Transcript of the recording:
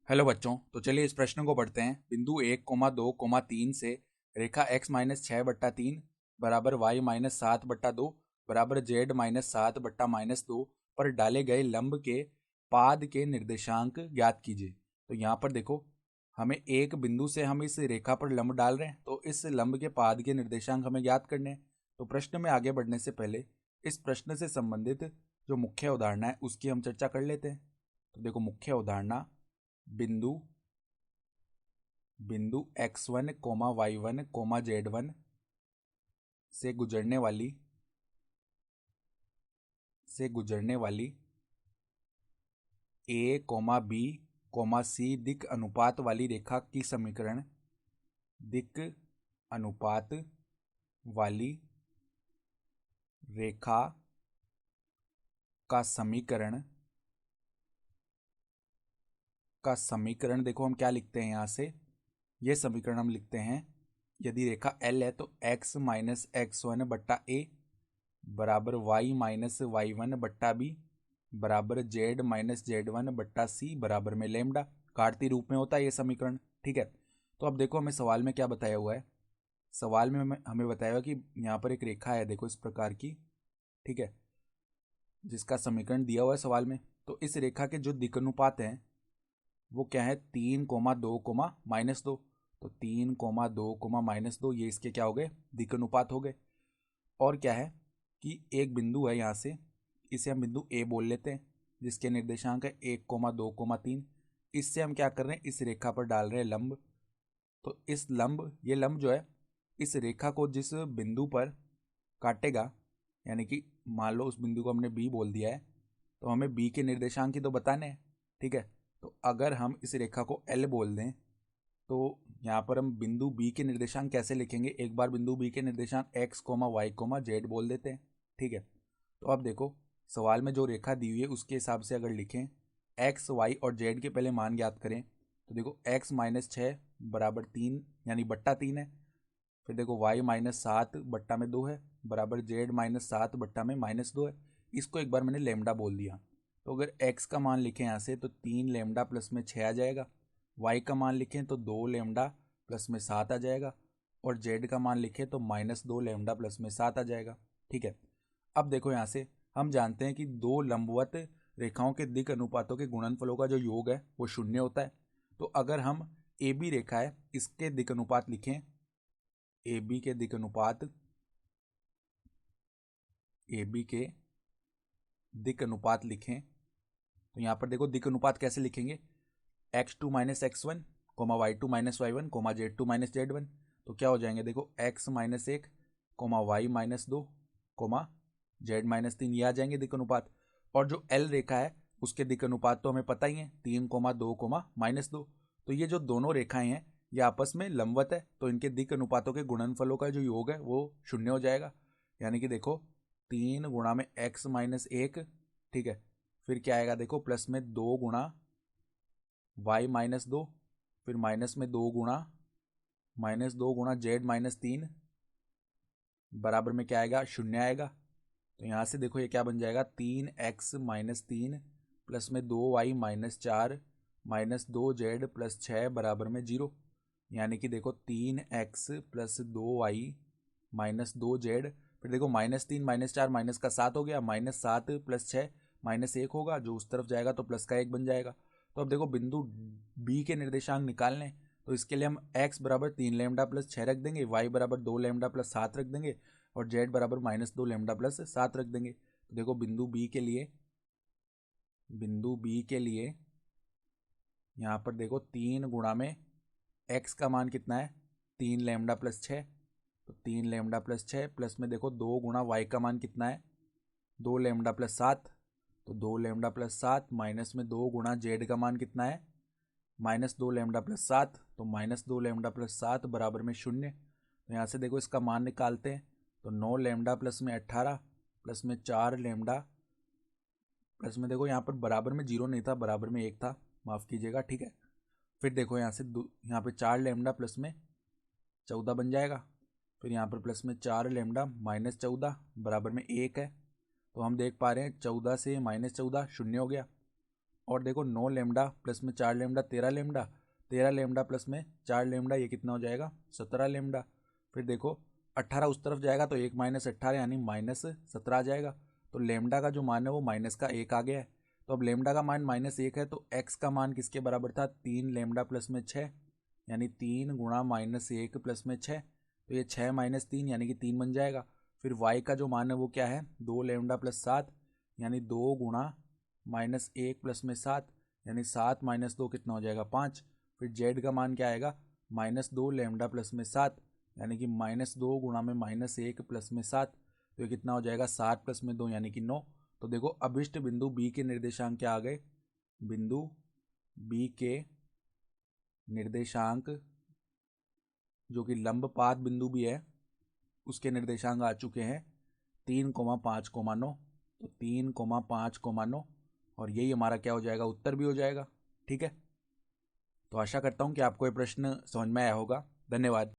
Hello बच्चों, तो चलिए इस प्रश्न को पढ़ते हैं। बिंदु 1, 2, 3 से रेखा x-6/3 बराबर y-7/2 बराबर z-7/-2 पर डाले गए लंब के पाद के निर्देशांक ज्ञात कीजिए। तो यहाँ पर देखो, हमें एक बिंदु से हम इस रेखा पर लंब डाल रहे हैं, तो इस लंब के पाद के निर्देशांक हमें ज्ञात करने हैं। तो प्रश्न में आगे बढ़ने से पहले इस प्रश्न से संबंधित जो मुख्य अवधारणा है उसकी हम चर्चा कर लेते हैं। तो देखो, मुख्य अवधारणा बिंदु बिंदु x1, y1, z1 से गुजरने वाली a, b, c दिक् अनुपात वाली रेखा की समीकरण दिक् अनुपात वाली रेखा का समीकरण देखो हम क्या लिखते हैं। यहाँ से ये समीकरण हम लिखते हैं, यदि रेखा L है तो x-x1/a बराबर y-y1/b बराबर z-z1/c बराबर में लेमडा कार्तीय रूप में होता है ये समीकरण। ठीक है, तो अब देखो हमें सवाल में क्या बताया हुआ है। सवाल में हमें बताया हुआ कि यहाँ पर एक रेखा है, देखो इस प्रकार की, ठीक है, जिसका समीकरण दिया हुआ है सवाल में। तो इस रेखा के जो दिक् अनुपात हैं वो क्या है, 3, 2, -2। तो 3, 2, ये इसके क्या हो गए, दिक् अनुपात हो गए। और क्या है कि एक बिंदु है यहाँ से, इसे हम बिंदु ए बोल लेते हैं, जिसके निर्देशांक है 1, 2, 3। इससे हम क्या कर रहे हैं, इस रेखा पर डाल रहे हैं लंब। तो ये लंब जो है इस रेखा को जिस बिंदु पर काटेगा, यानी कि मान लो उस बिंदु को हमने बी बोल दिया है, तो हमें बी के निर्देशांक ही तो बताने हैं। ठीक है, तो अगर हम इस रेखा को एल बोल दें तो यहाँ पर हम बिंदु बी के निर्देशांक कैसे लिखेंगे, एक बार बिंदु बी के निर्देशांक x, y, z बोल देते हैं। ठीक है, तो अब देखो सवाल में जो रेखा दी हुई है उसके हिसाब से अगर लिखें x, y और z के पहले मान ज्ञात करें, तो देखो x-6 बराबर 3 यानी बट्टा 3 है। फिर देखो y-7/2 है बराबर z-7/-2 है। इसको एक बार मैंने लेमडा बोल दिया। तो अगर x का मान लिखें यहाँ से तो 3 लेमडा प्लस में 6 आ जाएगा, y का मान लिखें तो 2 लेमडा प्लस में 7 आ जाएगा, और z का मान लिखें तो -2 लेमडा प्लस में 7 आ जाएगा। ठीक है, अब देखो यहाँ से हम जानते हैं कि दो लंबवत रेखाओं के दिक् अनुपातों के गुणनफलों का जो योग है वो 0 होता है। तो अगर हम ए बी रेखा है इसके दिक् अनुपात लिखें, ए बी के दिक् अनुपात लिखें, तो यहाँ पर देखो दिक् अनुपात कैसे लिखेंगे, x2 - x1, y2 - y1, z2 - z1। तो क्या हो जाएंगे, देखो x - 1, y - 2, z - 3, ये आ जाएंगे दिक् अनुपात। और जो L रेखा है उसके दिक् अनुपात तो हमें पता ही है, 3, 2, -2। तो ये जो दोनों रेखाएं हैं ये आपस में लंबवत है, तो इनके दिक् अनुपातों के गुणनफलों का जो योग है वो 0 हो जाएगा। यानी कि देखो 3 गुणा में x - 1, ठीक है, फिर क्या आएगा, देखो प्लस में 2 गुणा y - 2, फिर माइनस में 2 गुणा z-3 बराबर में क्या आएगा, 0 आएगा। तो यहाँ से देखो ये क्या बन जाएगा, 3x - 3 प्लस में 2y - 4 -2z + 6 बराबर में 0। यानी कि देखो 3x + 2y - 2z, फिर देखो -3 -4 माइनस का 7 हो गया, -7 + 6 -1 होगा, जो उस तरफ जाएगा तो प्लस का 1 बन जाएगा। तो अब देखो बिंदु बी के निर्देशांक निकालने, तो इसके लिए हम x बराबर 3 लेमडा प्लस 6 रख देंगे, y बराबर 2 लेमडा प्लस 7 रख देंगे, और z बराबर -2 लेमडा प्लस 7 रख देंगे। तो देखो बिंदु बी के लिए यहाँ पर देखो 3 गुणा में x का मान कितना है, 3 लेमडा प्लस 6, तो 3 लेमडा प्लस 6 प्लस में देखो 2 गुणा y का मान कितना है, 2 लेमडा प्लस 7, तो 2 लेमडा प्लस 7 माइनस में 2 गुणा z का मान कितना है, -2 लेमडा प्लस 7, तो -2 लेमडा प्लस 7 बराबर में 0। तो यहाँ से देखो इसका मान निकालते हैं, तो 9 लेमडा प्लस में 18 प्लस में 4 लेमडा प्लस में देखो यहाँ पर बराबर में 0 नहीं था, बराबर में 1 था, माफ़ कीजिएगा। ठीक है, फिर देखो यहाँ से यहाँ पे 4 लेमडा प्लस में 14 बन जाएगा, फिर यहाँ पर प्लस में 4 लेमडा -14 बराबर में 1 है। तो हम देख पा रहे हैं 14 से -14 0 हो गया, और देखो 9 लेमडा प्लस में 4 लेमडा 13 लेमडा, 13 लेमडा प्लस में 4 लेमडा, ये कितना हो जाएगा 17 लेमडा। फिर देखो 18 उस तरफ जाएगा तो 1 माइनस 18 यानी -17 आ जाएगा। तो लेमडा का जो मान है वो माइनस का 1 आ गया है। तो अब लेमडा का मान -1 है तो एक्स का मान किसके बराबर था, 3 लेमडा प्लस में 6 यानी 3 गुणा -1 प्लस में 6, तो ये 6 माइनस 3 यानी कि 3 बन जाएगा। फिर वाई का जो मान है वो क्या है, 2 लेमडा प्लस 7 यानी 2 गुणा -1 प्लस में 7 यानी 7 माइनस 2 कितना हो जाएगा 5। फिर जेड का मान क्या आएगा, -2 लेमडा प्लस में 7 यानी कि -2 गुणा में -1 प्लस में 7, तो ये कितना हो जाएगा 7 प्लस में 2 यानी कि 9। तो देखो अभिष्ट बिंदु बी के निर्देशांक क्या आ गए, बिंदु बी के निर्देशांक जो कि लंबपात बिंदु भी है उसके निर्देशांक आ चुके हैं 3,5,9। तो 3,5,9 और यही हमारा क्या हो जाएगा, उत्तर भी हो जाएगा। ठीक है, तो आशा करता हूँ कि आपको ये प्रश्न समझ में आया होगा। धन्यवाद।